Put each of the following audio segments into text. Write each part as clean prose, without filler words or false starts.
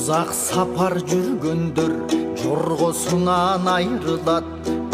Uzak sapar жүргөндөр жоргосунан айрылат,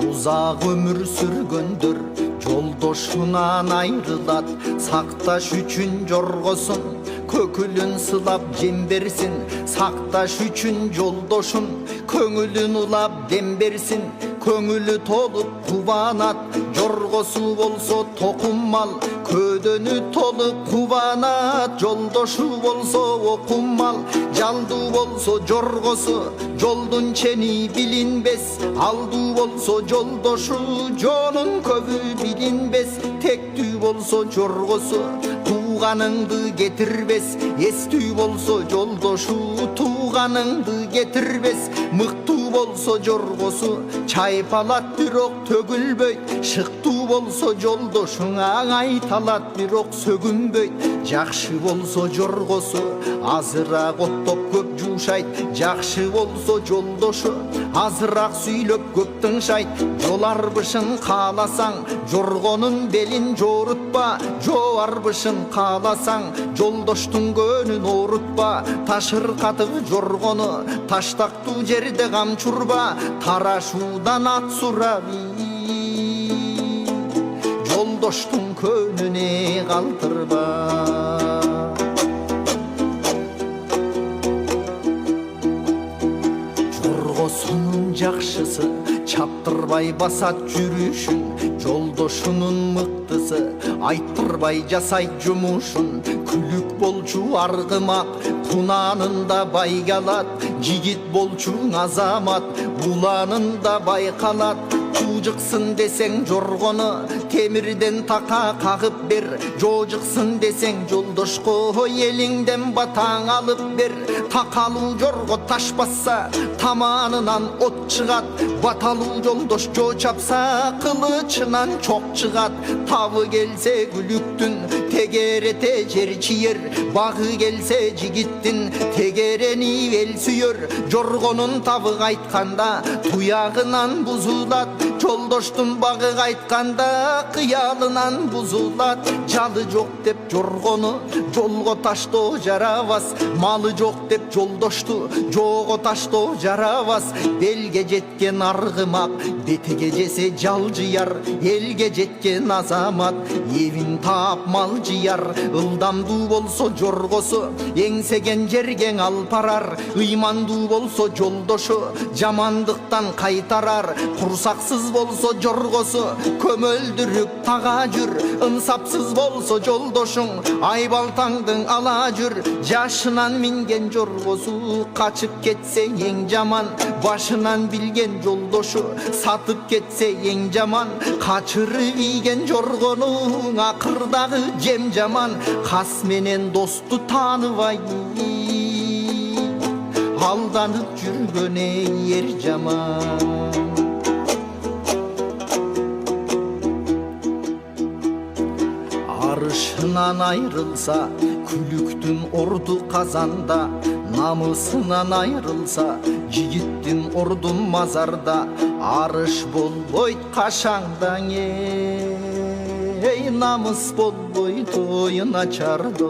uzak ömür sürgөндөр жолдошунан айрылат. Сакташ үчүн жоргосун көкүлүн сылап жем берсин, сакташ үчүн жолдошун көңүлүн улап дем берсин. Көңүлү толуп кубанат, жоргосу болсо токуммал, көдөнү толуп кубанат, жолдошу болсо окуммал. Жалдуу болсо жоргосу жолдун чени билинбес, алдуу болсо жолдошу жолун көбү билинбес. Тектүү болсо жоргосу тууганыңды кетирбес, эстүү болсо жолдошу тууганыңды кетирбес. Мыктуу болсо жоргосу чайпалат бирок төгүлбөйт, шыктуу болсо жолдошуңа айталат бирок сөгүнбөйт. Жакшы болсо жоргосу азыраак оттоп көп жуушайт, жакшы болсо жолдошу азыраак сүйлөп көп тыңшайт. Жол арбышын кааласаң жоргонун белин жорутпа, жол арбышын кааласаң жолдоштун көнүн оорутпа. Ташыркатып жоргону таштактуу жерде камчурба, тарашуудан ат сураби, жолдоштун көнүнө калтырба. Жоргосунун жакшысы чаптырбай басат жүрүшүн, жолдошунун мыктысы айттырбай жасайт жумушун. Күлүк болчу аргымак кунанында байгалат, жигит болчу азамат буланында байкалат. Жужыксын десең жоргону темирден така кагып бер, жожуксын десең жолдошко элиңден батаң алып бер. Такалуу жорго таш басса таманынан от чыгат, баталуу жолдош жоо чапса кылычынан чок чыгат. Табы келсе күлүктүн тегерете жер чийер, багы келсе жигиттин тегерени эл сүйөр. Жоргонун табы айтканда туягынан бузулат, жолдоштун багы айтканда кыялынан бузулат. Жалы жок деп жоргону жолго таштоо жарабас, малы жок деп жолдошту жоого таштоо жарабас. Белге жеткен аргымак бетиге жесе жал жыяр, элге жеткен азамат эбин таап мал жыяр. Ылдамдуу болсо жоргосу эңсеген жерге алып барар, ыймандуу болсо жолдошу жамандыктан кайтарар. Курсаксыз болсо жоргосу көмөлдүрүп тага жүр, ынсапсыз болсо жолдошуң айбалтаңдың ала жүр. Жашынан минген жоргосу качып кетсе эң жаман, башынан билген жолдошу сатып кетсе эң жаман. Качырып ийген жоргонуң акырдагы жем жаман, кас менен досту тааныбай алданып жүргөн ер жаман. Арышынан айрылса күлүктүн орду казанда, намысынан айрылса жигиттин ордун мазарда. Арыш болбойт кашаңдаң эй, намыс болбойт оюн ачарда.